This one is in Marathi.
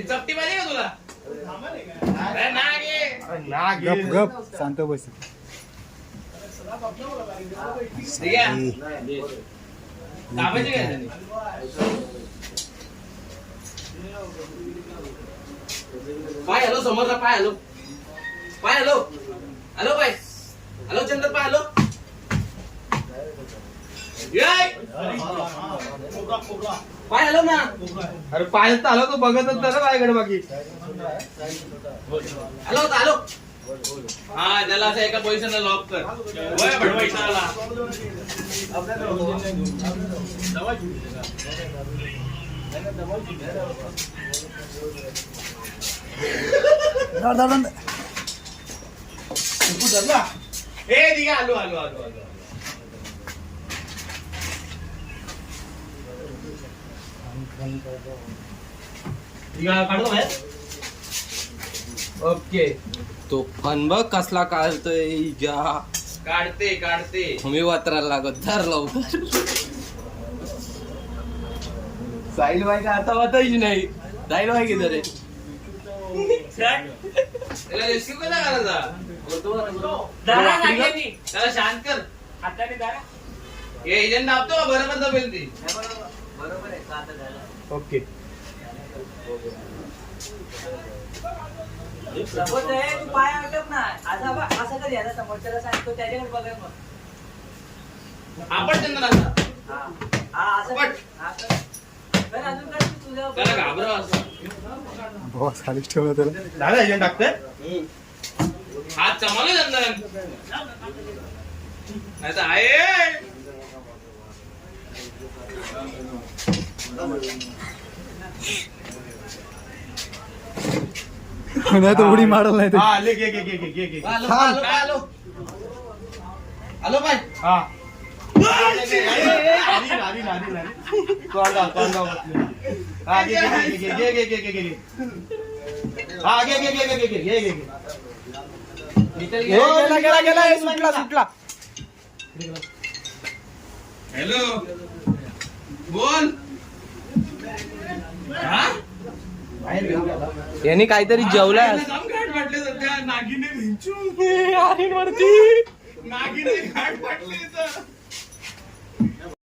चपटी पाहिजे का तुला? गप गप शांत बस. पाय हॅलो समोरला पाय हॅलो हॅलो हॅलो पाय हॅलो चंद्र पाय हॅलो पाय हॅलो ना. अरे पाय आलो तू बघतच ना माझ्याकडे बाकी. हॅलो हॅलो हा त्याला असं एका पोझिशनला लॉक कर. भडवायचा आलो आलो आलो आलो. काढतो बाहेर. ओके तो पण बघ कसला काढतोय. काढते काढते. मी वात्रायला लागत धर लवकर. साहिल भाई का आता वाटायची नाही. साहिल भाई किधर आहे? त्याला रेस्क्यू कसा करायचा? त्याला शांत कर. हे एजंट दाबतो बरोबर दबेल ती. बरोबर आहे. ओके पाय अटक ना. असं कधी याला समोरच्याला सांगतो त्याच्याकडे बघा मग. आपण त्यांना त्याला घाबरव असं. बॉस खालीच ठेवलं त्याला. झालं एजंट टाकतंय. हात चमावले चंदन नाही तर आहे. नाही तर उडी मारल नाही ते. हा ले घे घे घे घे घे. आलो बाय. हा हा घे घे घे घे घे घे घे. हा घे घे घे घे घे घे घे. गेला गेला सुटला सुटला. हॅलो बोल. यांनी काहीतरी जेवलाय. म्हटले सध्या नागिने भिंचू वरती नागिने घाट म्हटले.